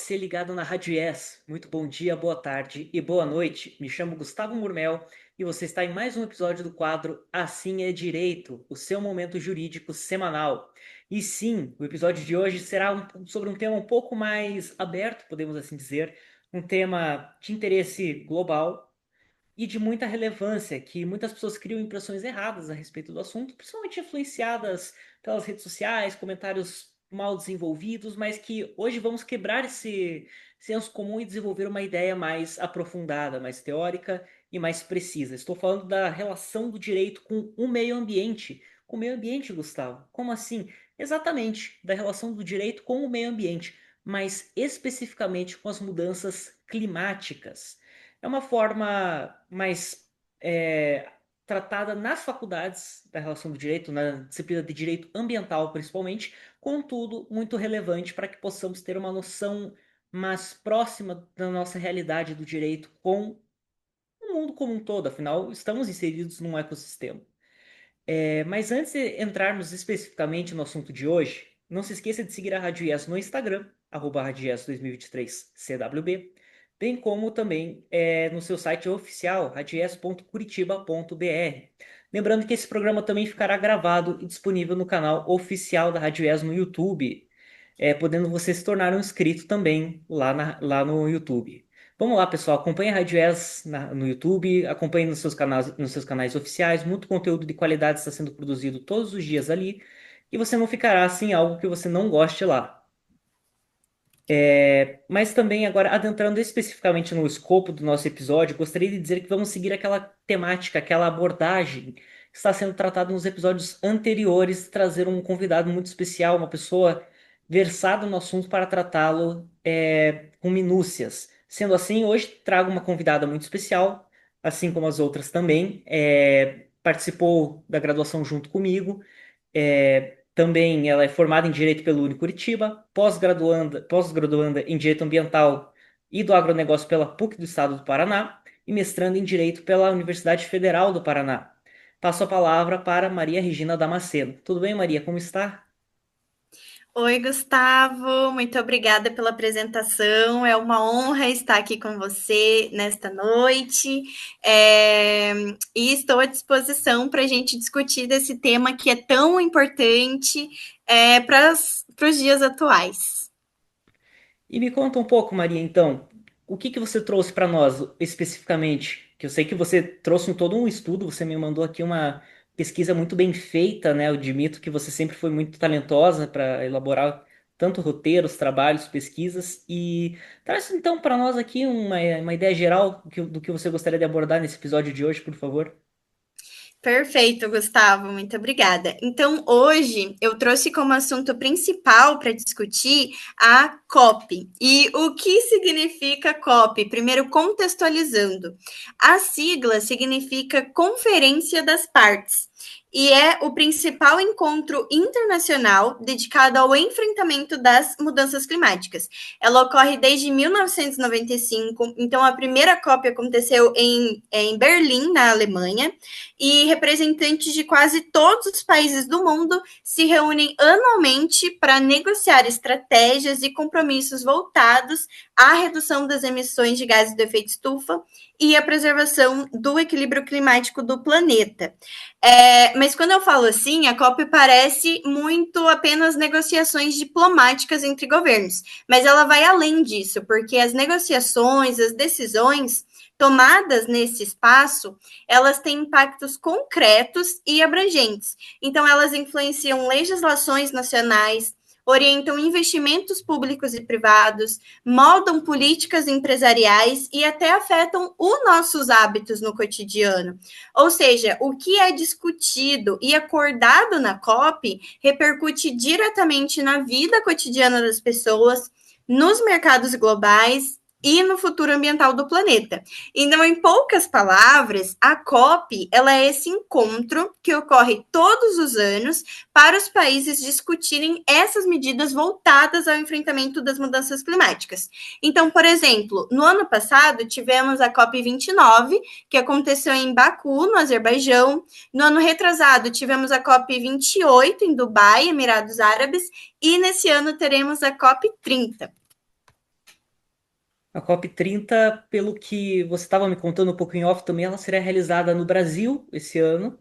você ligado na Rádio Yes. Muito bom dia, boa tarde e boa noite. Me chamo Gustavo Murmel e você está em mais um episódio do quadro Assim é Direito, o seu momento jurídico semanal. E sim, o episódio de hoje será sobre um tema um pouco mais aberto, podemos assim dizer, um tema de interesse global e de muita relevância, que muitas pessoas criam impressões erradas a respeito do assunto, principalmente influenciadas pelas redes sociais, comentários mal desenvolvidos, mas que hoje vamos quebrar esse senso comum e desenvolver uma ideia mais aprofundada, mais teórica e mais precisa. Estou falando da relação do direito com o meio ambiente. Com o meio ambiente, Gustavo? Como assim? Exatamente, da relação do direito com o meio ambiente, mas especificamente com as mudanças climáticas. É uma forma mais tratada nas faculdades da relação do direito, na disciplina de direito ambiental principalmente, contudo, muito relevante para que possamos ter uma noção mais próxima da nossa realidade do direito com o mundo como um todo, afinal, estamos inseridos num ecossistema. Mas antes de entrarmos especificamente no assunto de hoje, não se esqueça de seguir a Rádio Yes no Instagram, @RadioYes2023CWB, bem como também no seu site oficial, radies.curitiba.br. Lembrando que esse programa também ficará gravado e disponível no canal oficial da Rádio Yes no YouTube, podendo você se tornar um inscrito também lá no YouTube. Vamos lá, pessoal. Acompanhe a Rádio Yes no YouTube, acompanhe nos seus canais oficiais. Muito conteúdo de qualidade está sendo produzido todos os dias ali. E você não ficará sem algo que você não goste lá. Mas também, agora, adentrando especificamente no escopo do nosso episódio, gostaria de dizer que vamos seguir aquela temática, aquela abordagem que está sendo tratada nos episódios anteriores, trazer um convidado muito especial, uma pessoa versada no assunto para tratá-lo com minúcias. Sendo assim, hoje trago uma convidada muito especial, assim como as outras também. Participou da graduação junto comigo. Também ela é formada em Direito pelo Curitiba, pós-graduanda em Direito Ambiental e do Agronegócio pela PUC do Estado do Paraná e mestrando em Direito pela Universidade Federal do Paraná. Passo a palavra para Maria Regina Damasceno. Tudo bem, Maria? Como está? Oi, Gustavo, muito obrigada pela apresentação. É uma honra estar aqui com você nesta noite. E estou à disposição para a gente discutir desse tema que é tão importante para os dias atuais. E me conta um pouco, Maria, então, o que que você trouxe para nós especificamente? Que eu sei que você trouxe todo um estudo, você me mandou aqui uma pesquisa muito bem feita, né? Eu admito que você sempre foi muito talentosa para elaborar tanto roteiros, trabalhos, pesquisas. E traz então para nós aqui uma ideia geral do que você gostaria de abordar nesse episódio de hoje, por favor. Perfeito, Gustavo, muito obrigada. Então, hoje eu trouxe como assunto principal para discutir a COP. E o que significa COP? Primeiro, contextualizando. A sigla significa Conferência das Partes. E é o principal encontro internacional dedicado ao enfrentamento das mudanças climáticas. Ela ocorre desde 1995, então a primeira COP aconteceu em Berlim, na Alemanha, e representantes de quase todos os países do mundo se reúnem anualmente para negociar estratégias e compromissos voltados à redução das emissões de gases do efeito estufa e à preservação do equilíbrio climático do planeta. Mas quando eu falo assim, a COP parece muito apenas negociações diplomáticas entre governos, mas ela vai além disso, porque as negociações, as decisões tomadas nesse espaço, elas têm impactos concretos e abrangentes. Então, elas influenciam legislações nacionais, orientam investimentos públicos e privados, moldam políticas empresariais e até afetam os nossos hábitos no cotidiano. Ou seja, o que é discutido e acordado na COP repercute diretamente na vida cotidiana das pessoas, nos mercados globais e no futuro ambiental do planeta. Então, em poucas palavras, a COP ela é esse encontro que ocorre todos os anos para os países discutirem essas medidas voltadas ao enfrentamento das mudanças climáticas. Então, por exemplo, no ano passado tivemos a COP 29, que aconteceu em Baku, no Azerbaijão. No ano retrasado tivemos a COP 28 em Dubai, Emirados Árabes, e nesse ano teremos a COP 30. A COP30, pelo que você estava me contando um pouco em off também, ela será realizada no Brasil esse ano.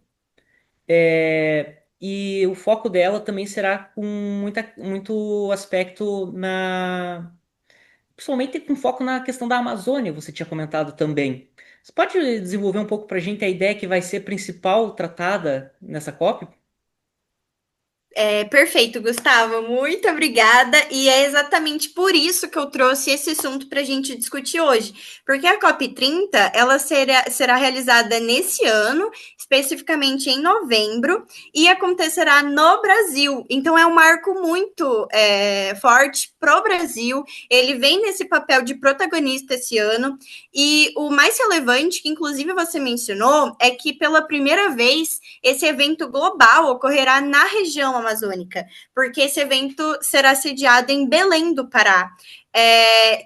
E o foco dela também será com muito aspecto principalmente com foco na questão da Amazônia, você tinha comentado também. Você pode desenvolver um pouco para a gente a ideia que vai ser principal tratada nessa COP? Perfeito, Gustavo. Muito obrigada. E é exatamente por isso que eu trouxe esse assunto para a gente discutir hoje. Porque a COP30 ela será realizada nesse ano, especificamente em novembro, e acontecerá no Brasil. Então é um marco muito forte para o Brasil. Ele vem nesse papel de protagonista esse ano. E o mais relevante, que inclusive você mencionou, é que pela primeira vez esse evento global ocorrerá na região amazônica, porque esse evento será sediado em Belém do Pará,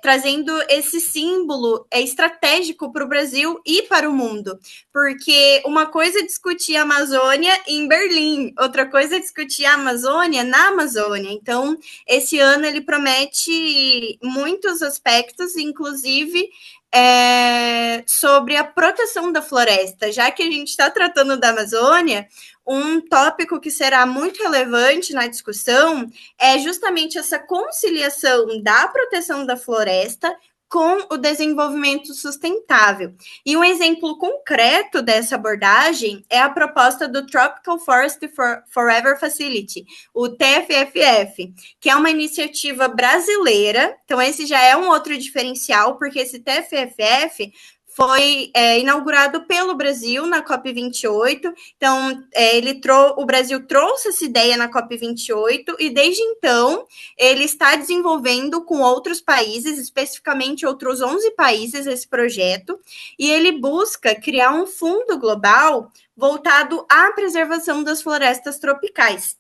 trazendo esse símbolo estratégico para o Brasil e para o mundo, porque uma coisa é discutir a Amazônia em Berlim, outra coisa é discutir a Amazônia na Amazônia. Então, esse ano ele promete muitos aspectos, inclusive sobre a proteção da floresta, já que a gente está tratando da Amazônia, um tópico que será muito relevante na discussão é justamente essa conciliação da proteção da floresta com o desenvolvimento sustentável. E um exemplo concreto dessa abordagem é a proposta do Tropical Forest Forever Facility, o TFFF, que é uma iniciativa brasileira. Então, esse já é um outro diferencial, porque esse TFFF foi inaugurado pelo Brasil na COP28. Então, o Brasil trouxe essa ideia na COP28 e, desde então, ele está desenvolvendo com outros países, especificamente outros 11 países, esse projeto, e ele busca criar um fundo global voltado à preservação das florestas tropicais.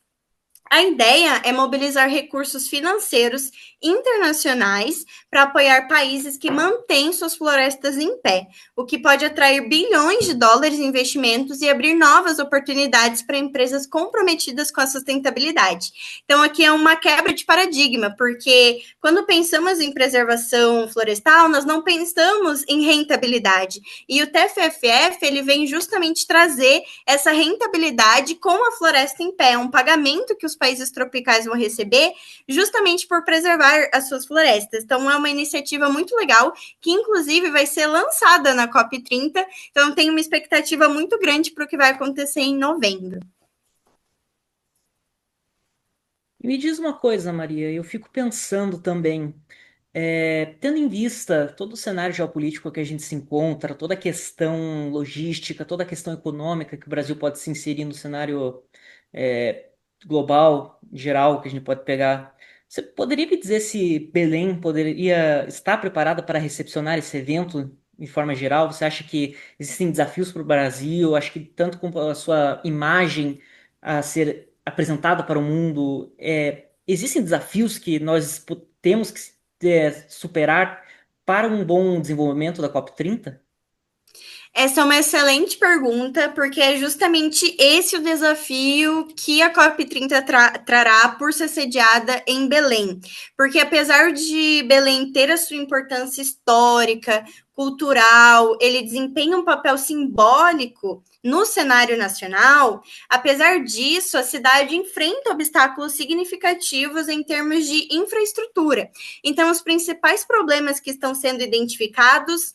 A ideia é mobilizar recursos financeiros internacionais para apoiar países que mantêm suas florestas em pé, o que pode atrair bilhões de dólares em investimentos e abrir novas oportunidades para empresas comprometidas com a sustentabilidade. Então, aqui é uma quebra de paradigma, porque quando pensamos em preservação florestal, nós não pensamos em rentabilidade. E o TFFF ele vem justamente trazer essa rentabilidade com a floresta em pé, um pagamento que os países tropicais vão receber justamente por preservar as suas florestas. Então, é uma iniciativa muito legal, que inclusive vai ser lançada na COP30. Então, tem uma expectativa muito grande para o que vai acontecer em novembro. Me diz uma coisa, Maria, eu fico pensando também, tendo em vista todo o cenário geopolítico que a gente se encontra, toda a questão logística, toda a questão econômica que o Brasil pode se inserir no cenário é, global, geral, que a gente pode pegar. Você poderia me dizer se Belém poderia estar preparada para recepcionar esse evento de forma geral? Você acha que existem desafios para o Brasil? Acho que tanto como a sua imagem a ser apresentada para o mundo, existem desafios que nós temos que superar para um bom desenvolvimento da COP30? Essa é uma excelente pergunta, porque é justamente esse o desafio que a COP30 trará por ser sediada em Belém. Porque apesar de Belém ter a sua importância histórica, cultural, ele desempenha um papel simbólico no cenário nacional. Apesar disso, a cidade enfrenta obstáculos significativos em termos de infraestrutura. Então, os principais problemas que estão sendo identificados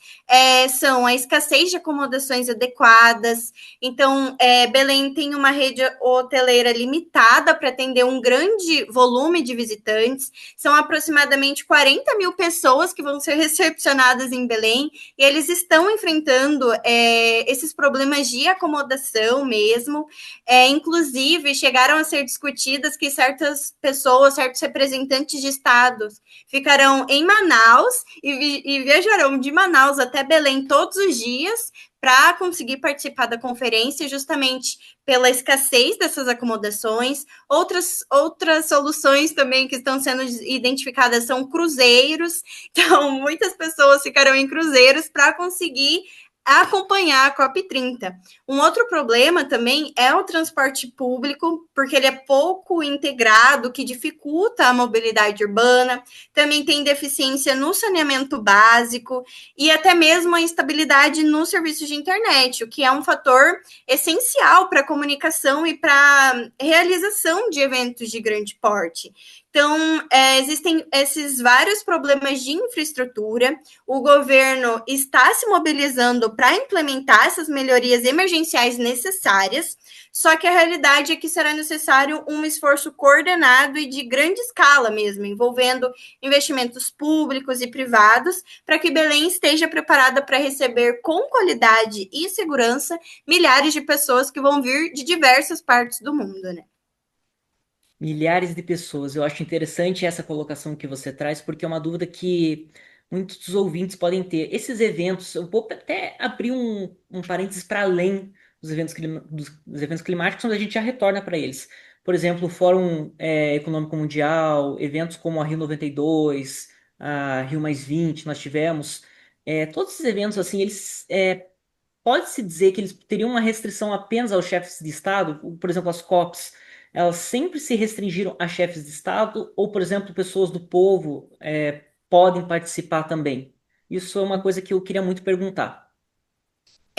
são a escassez de acomodações adequadas. Então, Belém tem uma rede hoteleira limitada para atender um grande volume de visitantes. São aproximadamente 40 mil pessoas que vão ser recepcionadas em Belém, e eles estão enfrentando esses problemas de acomodação mesmo. Inclusive, chegaram a ser discutidas que certas pessoas, certos representantes de estados, ficarão em Manaus e viajarão de Manaus até Belém todos os dias para conseguir participar da conferência, justamente pela escassez dessas acomodações. Outras soluções também que estão sendo identificadas são cruzeiros. Então, muitas pessoas ficarão em cruzeiros para conseguir acompanhar a COP30. Um outro problema também é o transporte público, porque ele é pouco integrado, que dificulta a mobilidade urbana, também tem deficiência no saneamento básico e até mesmo a instabilidade no serviço de internet, o que é um fator essencial para a comunicação e para a realização de eventos de grande porte. Então, existem esses vários problemas de infraestrutura. O governo está se mobilizando para implementar essas melhorias emergenciais necessárias, só que a realidade é que será necessário um esforço coordenado e de grande escala mesmo, envolvendo investimentos públicos e privados, para que Belém esteja preparada para receber com qualidade e segurança milhares de pessoas que vão vir de diversas partes do mundo, né? Milhares de pessoas. Eu acho interessante essa colocação que você traz, porque é uma dúvida que muitos dos ouvintes podem ter. Esses eventos, eu vou até abrir um parênteses para além dos eventos climáticos, onde a gente já retorna para eles. Por exemplo, o Fórum Econômico Mundial, eventos como a Rio 92, a Rio Mais 20, nós tivemos. Todos esses eventos, assim, eles pode-se dizer que eles teriam uma restrição apenas aos chefes de Estado, por exemplo, as COPs, elas sempre se restringiram a chefes de Estado, ou, por exemplo, pessoas do povo podem participar também? Isso é uma coisa que eu queria muito perguntar.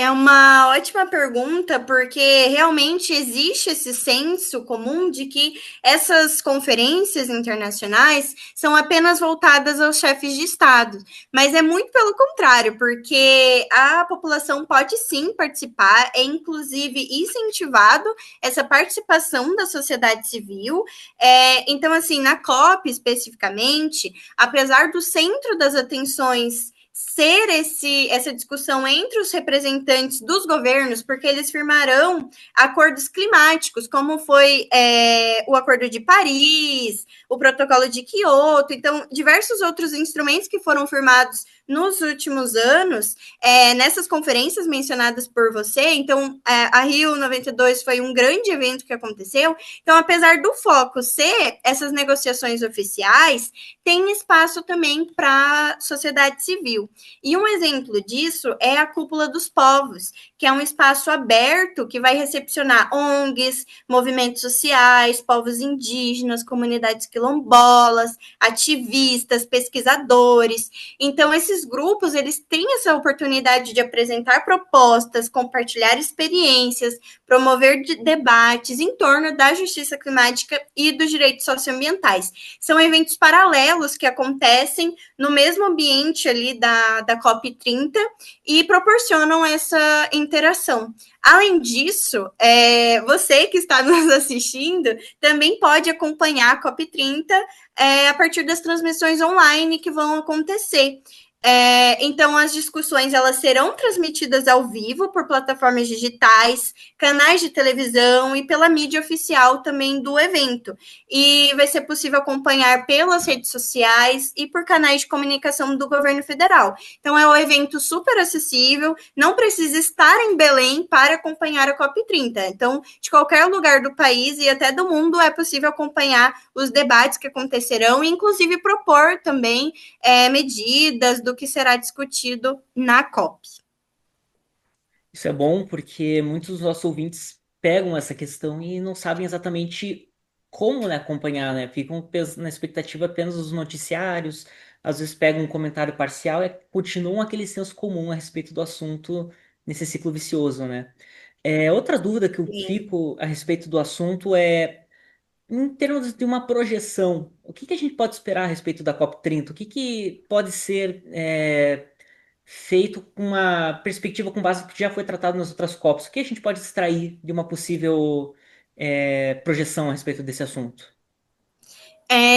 É uma ótima pergunta, porque realmente existe esse senso comum de que essas conferências internacionais são apenas voltadas aos chefes de Estado. Mas é muito pelo contrário, porque a população pode sim participar, é inclusive incentivado essa participação da sociedade civil. Então, assim, na COP especificamente, apesar do centro das atenções ser essa discussão entre os representantes dos governos, porque eles firmarão acordos climáticos, como foi o Acordo de Paris, o Protocolo de Quioto, então, diversos outros instrumentos que foram firmados nos últimos anos, nessas conferências mencionadas por você. Então, a Rio 92 foi um grande evento que aconteceu. Então, apesar do foco ser essas negociações oficiais, tem espaço também para a sociedade civil. E um exemplo disso é a Cúpula dos Povos, que é um espaço aberto que vai recepcionar ONGs, movimentos sociais, povos indígenas, comunidades quilombolas, ativistas, pesquisadores. Então, esses grupos, eles têm essa oportunidade de apresentar propostas, compartilhar experiências, promover debates em torno da justiça climática e dos direitos socioambientais. São eventos paralelos que acontecem no mesmo ambiente ali da COP30 e proporcionam essa interação. Além disso, você que está nos assistindo também pode acompanhar a COP30 a partir das transmissões online que vão acontecer. Então, as discussões elas serão transmitidas ao vivo por plataformas digitais, canais de televisão e pela mídia oficial também do evento. E vai ser possível acompanhar pelas redes sociais e por canais de comunicação do governo federal. Então, é um evento super acessível, não precisa estar em Belém para acompanhar a COP30. Então, de qualquer lugar do país e até do mundo é possível acompanhar os debates que acontecerão e, inclusive, propor também medidas do que será discutido na COP. Isso é bom porque muitos dos nossos ouvintes pegam essa questão e não sabem exatamente como, né, acompanhar, né? Ficam na expectativa apenas dos noticiários, às vezes pegam um comentário parcial e continuam aquele senso comum a respeito do assunto nesse ciclo vicioso, né? Outra dúvida que eu Sim. fico a respeito do assunto é, em termos de uma projeção, o que que a gente pode esperar a respeito da COP30? O que que pode ser feito com uma perspectiva com base no que já foi tratado nas outras COPs? O que a gente pode extrair de uma possível projeção a respeito desse assunto?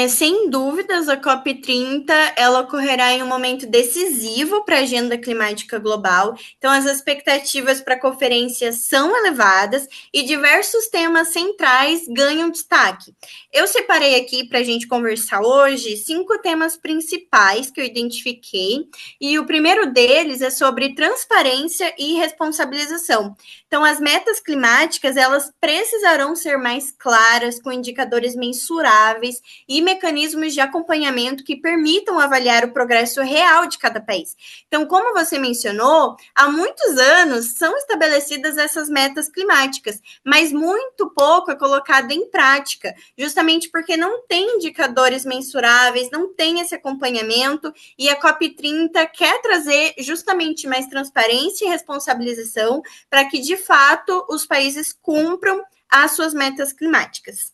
Sem dúvidas, a COP30 ela ocorrerá em um momento decisivo para a agenda climática global. Então, as expectativas para a conferência são elevadas e diversos temas centrais ganham destaque. Eu separei aqui para a gente conversar hoje 5 temas principais que eu identifiquei, e o primeiro deles é sobre transparência e responsabilização. Então, as metas climáticas elas precisarão ser mais claras, com indicadores mensuráveis e mecanismos de acompanhamento que permitam avaliar o progresso real de cada país. Então, como você mencionou, há muitos anos são estabelecidas essas metas climáticas, mas muito pouco é colocado em prática, justamente porque não tem indicadores mensuráveis, não tem esse acompanhamento, e a COP30 quer trazer justamente mais transparência e responsabilização para que, de fato, os países cumpram as suas metas climáticas.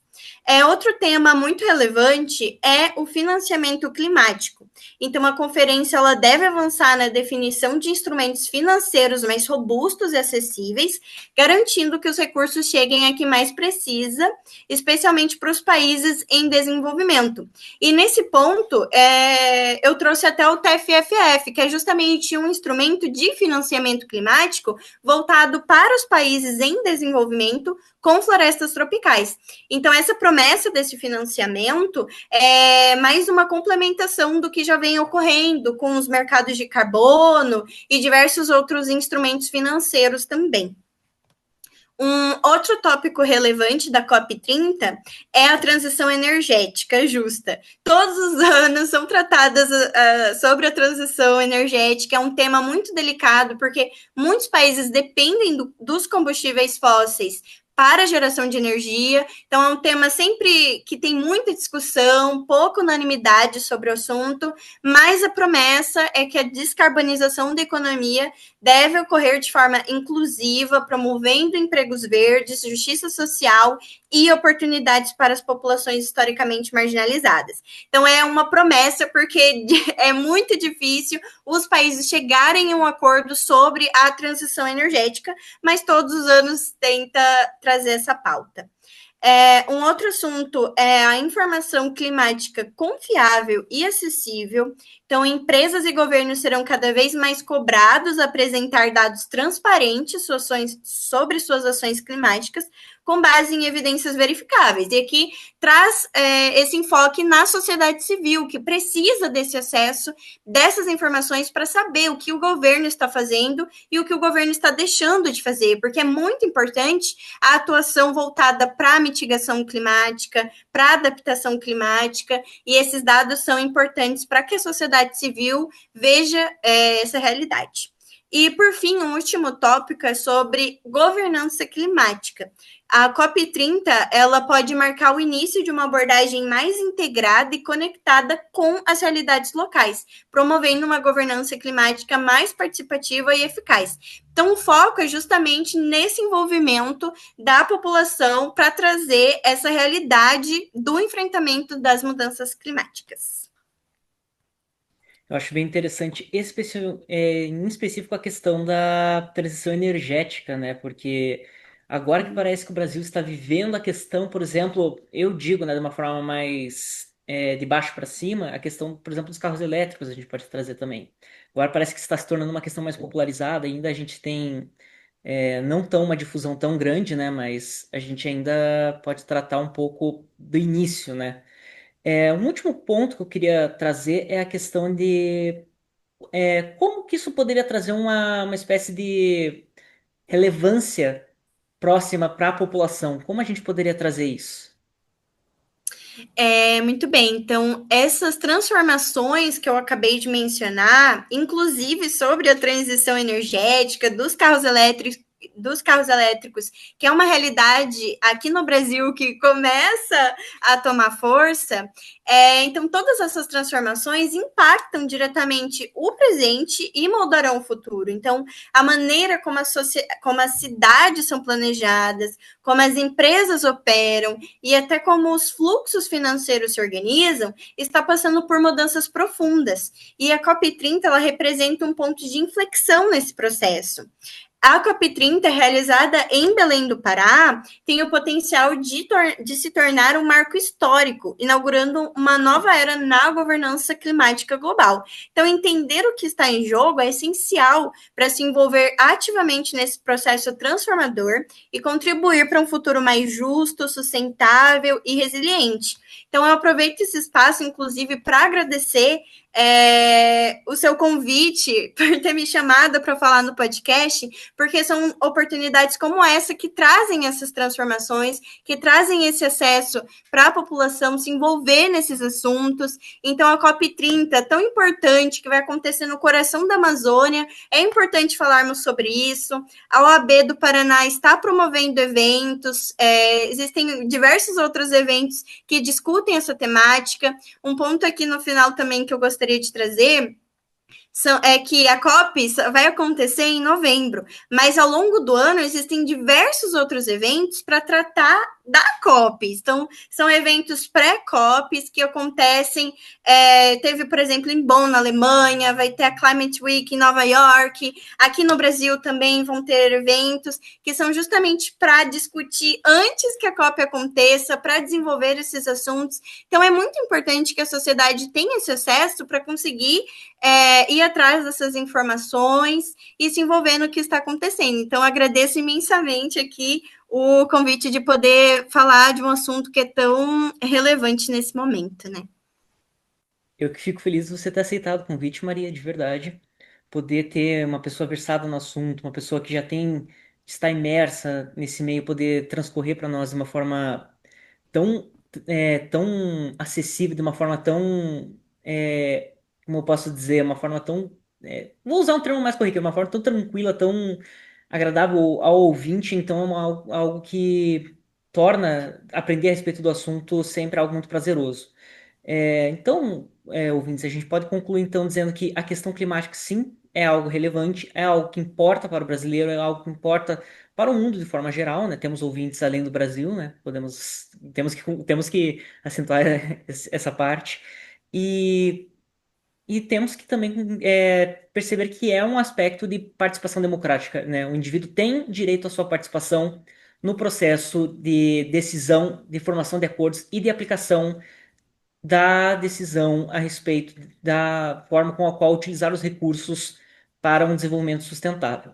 Outro tema muito relevante é o financiamento climático. Então, a conferência ela deve avançar na definição de instrumentos financeiros mais robustos e acessíveis, garantindo que os recursos cheguem a quem mais precisa, especialmente para os países em desenvolvimento. E nesse ponto, eu trouxe até o TFFF, que é justamente um instrumento de financiamento climático voltado para os países em desenvolvimento com florestas tropicais. Então, essa promessa desse financiamento é mais uma complementação do que já vem ocorrendo com os mercados de carbono e diversos outros instrumentos financeiros também. Um outro tópico relevante da COP30 é a transição energética justa. Todos os anos são tratadas sobre a transição energética, é um tema muito delicado, porque muitos países dependem dos combustíveis fósseis para a geração de energia, então é um tema sempre que tem muita discussão, pouca unanimidade sobre o assunto, mas a promessa é que a descarbonização da economia deve ocorrer de forma inclusiva, promovendo empregos verdes, justiça social e oportunidades para as populações historicamente marginalizadas. Então, é uma promessa, porque é muito difícil os países chegarem a um acordo sobre a transição energética, mas todos os anos tenta trazer essa pauta. Um outro assunto é a informação climática confiável e acessível. Então, empresas e governos serão cada vez mais cobrados a apresentar dados transparentes sobre suas ações climáticas, com base em evidências verificáveis. E aqui traz esse enfoque na sociedade civil, que precisa desse acesso, dessas informações, para saber o que o governo está fazendo e o que o governo está deixando de fazer, porque é muito importante a atuação voltada para a mitigação climática, para a adaptação climática, e esses dados são importantes para que a sociedade civil veja essa realidade. E, por fim, um último tópico é sobre governança climática. A COP30 ela pode marcar o início de uma abordagem mais integrada e conectada com as realidades locais, promovendo uma governança climática mais participativa e eficaz. Então, o foco é justamente nesse envolvimento da população para trazer essa realidade do enfrentamento das mudanças climáticas. Eu acho bem interessante, em específico, a questão da transição energética, né? Porque agora que parece que o Brasil está vivendo a questão, por exemplo, eu digo, né, de uma forma mais de baixo para cima, a questão, por exemplo, dos carros elétricos a gente pode trazer também. Agora parece que está se tornando uma questão mais popularizada, ainda a gente tem não tão uma difusão tão grande, né? Mas a gente ainda pode tratar um pouco do início, né? Um último ponto que eu queria trazer é a questão de como que isso poderia trazer uma espécie de relevância próxima para a população. Como a gente poderia trazer isso? Muito bem, então essas transformações que eu acabei de mencionar, inclusive sobre a transição energética dos carros elétricos, que é uma realidade aqui no Brasil que começa a tomar força, então todas essas transformações impactam diretamente o presente e moldarão o futuro. Então, a maneira como as cidades são planejadas, como as empresas operam e até como os fluxos financeiros se organizam, está passando por mudanças profundas. E a COP30 ela representa um ponto de inflexão nesse processo. A COP30, realizada em Belém do Pará, tem o potencial de se tornar um marco histórico, inaugurando uma nova era na governança climática global. Então, entender o que está em jogo é essencial para se envolver ativamente nesse processo transformador e contribuir para um futuro mais justo, sustentável e resiliente. Então, eu aproveito esse espaço, inclusive, para agradecer o seu convite, por ter me chamado para falar no podcast, porque são oportunidades como essa que trazem essas transformações, que trazem esse acesso para a população se envolver nesses assuntos. Então, a COP30, tão importante, que vai acontecer no coração da Amazônia, é importante falarmos sobre isso. A OAB do Paraná está promovendo eventos, existem diversos outros eventos que discutem essa temática. Um ponto aqui no final também que eu gostaria de trazer é que a COP vai acontecer em novembro, mas ao longo do ano existem diversos outros eventos para tratar da COP. Então, são eventos pré-COPs que acontecem. Teve, por exemplo, em Bonn, na Alemanha, vai ter a Climate Week em Nova York. Aqui no Brasil também vão ter eventos que são justamente para discutir antes que a COP aconteça, para desenvolver esses assuntos. Então, é muito importante que a sociedade tenha esse acesso para conseguir ir atrás dessas informações e se envolver no que está acontecendo. Então, agradeço imensamente aqui o convite de poder falar de um assunto que é tão relevante nesse momento, né? Eu que fico feliz de você ter aceitado o convite, Maria, de verdade. Poder ter uma pessoa versada no assunto, uma pessoa que já tem, está imersa nesse meio, poder transcorrer para nós de uma forma tão, tão acessível, de uma forma tão, como eu posso dizer, uma forma tão, vou usar um termo mais corriqueiro, uma forma tão tranquila, tão agradável ao ouvinte, então é algo que torna aprender a respeito do assunto sempre algo muito prazeroso. Então, ouvintes, a gente pode concluir então dizendo que a questão climática, sim, é algo relevante, é algo que importa para o brasileiro, é algo que importa para o mundo de forma geral, né? Temos ouvintes além do Brasil, né? Temos que acentuar essa parte. E, e temos que também perceber que é um aspecto de participação democrática, né? O indivíduo tem direito à sua participação no processo de decisão, de formação de acordos e de aplicação da decisão a respeito da forma com a qual utilizar os recursos para um desenvolvimento sustentável.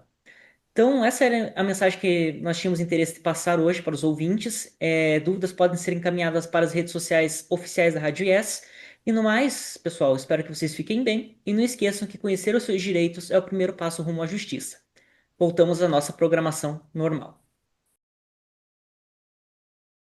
Então, essa era a mensagem que nós tínhamos interesse de passar hoje para os ouvintes. Dúvidas podem ser encaminhadas para as redes sociais oficiais da Rádio Yes. E no mais, pessoal, espero que vocês fiquem bem e não esqueçam que conhecer os seus direitos é o primeiro passo rumo à justiça. Voltamos à nossa programação normal.